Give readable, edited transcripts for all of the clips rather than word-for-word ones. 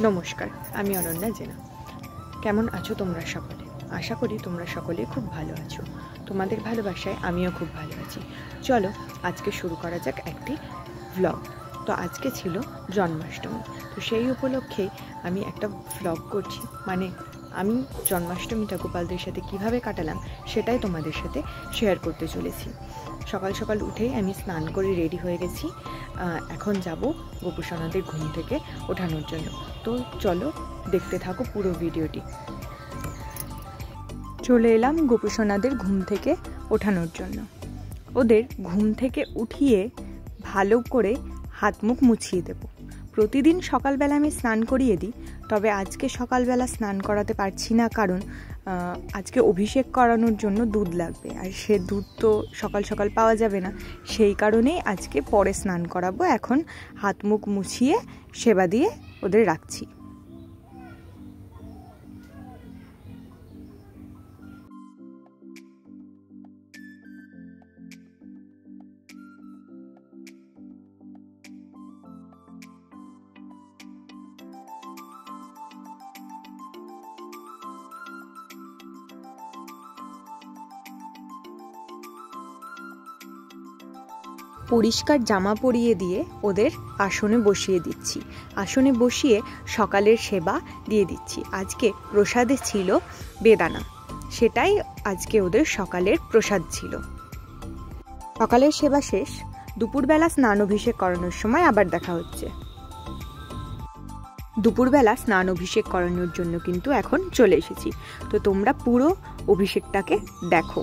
নমস্কার, আমি অনন্যা জেনা। কেমন আছো তোমরা সকলে? আশা করি তোমরা সকলে খুব ভালো আছো। তোমাদের ভালোবাসায় আমিও খুব ভালো আছি। চলো আজকে শুরু করা যাক একটি ভ্লগ। তো আজকে ছিল জন্মাষ্টমী, তো সেই উপলক্ষে আমি একটা ভ্লগ করছি। মানে আমি জন্মাষ্টমীটা গোপালদের সাথে কিভাবে কাটালাম সেটাই তোমাদের সাথে শেয়ার করতে চলেছি। সকাল সকাল উঠেই আমি স্নান করে রেডি হয়ে গেছি। এখন যাব গোপুসোনাদের ঘুম থেকে ওঠানোর জন্য। তো চলো দেখতে থাকো পুরো ভিডিওটি। চলে এলাম গোপুসোনাদের ঘুম থেকে ওঠানোর জন্য। ওদের ঘুম থেকে উঠিয়ে ভালো করে হাত মুখ মুছিয়ে দেব। প্রতিদিন সকালবেলা আমি স্নান করিয়ে দিই, তবে আজকে সকালবেলা স্নান করাতে পারছি না, কারণ আজকে অভিষেক করানোর জন্য দুধ লাগবে, আর সে দুধ তো সকাল সকাল পাওয়া যাবে না। সেই কারণেই আজকে পরে স্নান করাবো। এখন হাত মুখ মুছিয়ে সেবা দিয়ে ওদের রাখছি। পরিষ্কার জামা পরিয়ে দিয়ে ওদের আসনে বসিয়ে দিচ্ছি। আসনে বসিয়ে সকালের সেবা দিয়ে দিচ্ছি। আজকে প্রসাদে ছিল বেদানা, সেটাই আজকে ওদের সকালের প্রসাদ ছিল। সকালের সেবা শেষ, দুপুরবেলা স্নান অভিষেক করানোর সময় আবার দেখা হচ্ছে। দুপুরবেলা স্নান অভিষেক করানোর জন্য কিন্তু এখন চলে এসেছি। তো তোমরা পুরো অভিষেকটাকে দেখো।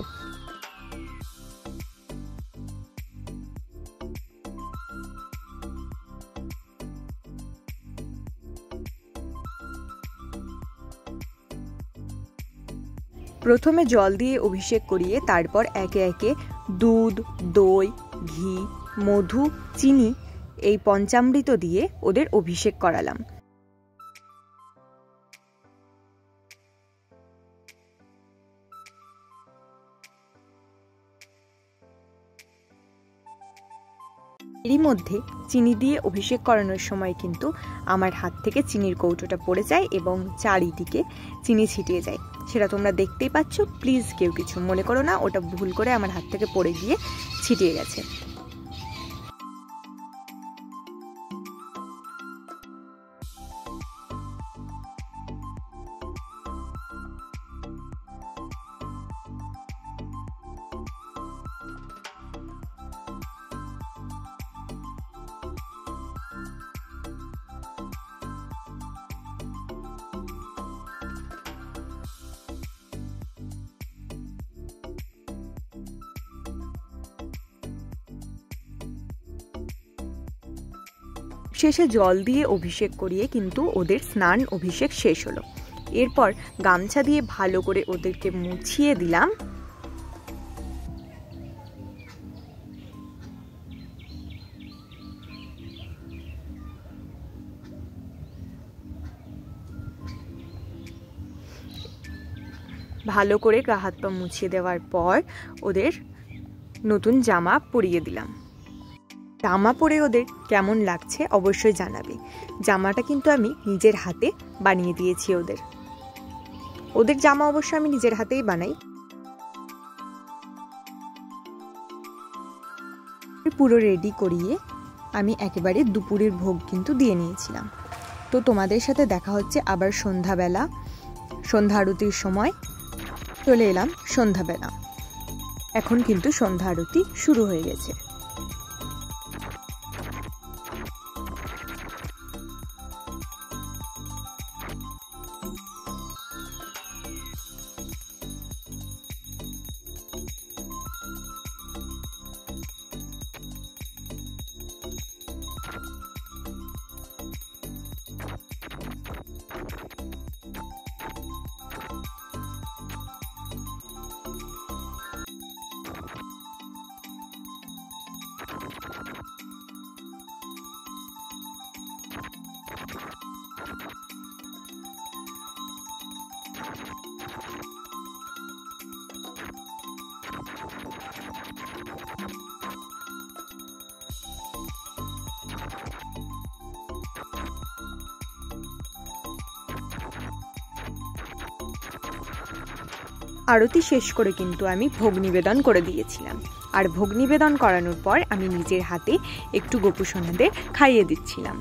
প্রথমে জল দিয়ে অভিষেক করিয়ে তারপর একে একে দুধ, দই, ঘি, মধু, চিনি এই পঞ্চামৃত দিয়ে ওদের অভিষেক করালাম। এরই মধ্যে চিনি দিয়ে অভিষেক করানোর সময় কিন্তু আমার হাত থেকে চিনির কৌটোটা পড়ে যায় এবং চারিদিকে চিনি ছিটিয়ে যায়। সেটা তোমরা দেখতেই পাচ্ছ। প্লিজ কেউ কিছু মনে করো না, ওটা ভুল করে আমার হাত থেকে পড়ে গিয়ে ছিটিয়ে গেছে। শেষে জল দিয়ে অভিষেক করিয়ে কিন্তু ওদের স্নান অভিষেক শেষ হলো। এরপর গামছা দিয়ে ভালো করে ওদেরকে মুছিয়ে দিলাম। ভালো করে গা হাত পা মুছিয়ে দেওয়ার পর ওদের নতুন জামা পরিয়ে দিলাম। জামা পরে ওদের কেমন লাগছে অবশ্যই জানাবে। জামাটা কিন্তু আমি নিজের হাতে বানিয়ে দিয়েছি ওদের জামা অবশ্য আমি নিজের হাতেই বানাই। পুরো রেডি করিয়ে আমি একেবারে দুপুরের ভোগ কিন্তু দিয়ে নিয়েছিলাম। তো তোমাদের সাথে দেখা হচ্ছে আবার সন্ধ্যাবেলা, সন্ধ্যা আরতির সময়। চলে এলাম সন্ধ্যাবেলা। এখন কিন্তু সন্ধ্যা আরতি শুরু হয়ে গেছে। আরতি শেষ করে কিন্তু আমি ভোগ নিবেদন করে দিয়েছিলাম। আর ভোগ নিবেদন করানোর পর আমি নিজের হাতে একটু গোপু সোনাদের খাইয়ে দিচ্ছিলাম।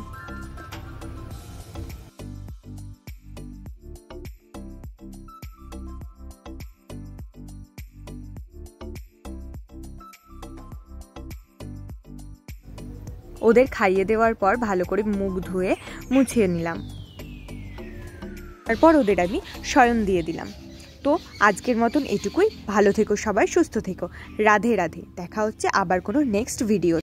ওদের খাইয়ে দেওয়ার পর ভালো করে মুখ ধুয়ে মুছিয়ে নিলাম, তারপর ওদের আমি শয়ন দিয়ে দিলাম। তো আজকের মতন এটুকুই। ভালো থেকো সবাই, সুস্থ থেকো। রাধে রাধে। দেখা হচ্ছে আবার কোনো নেক্সট ভিডিও।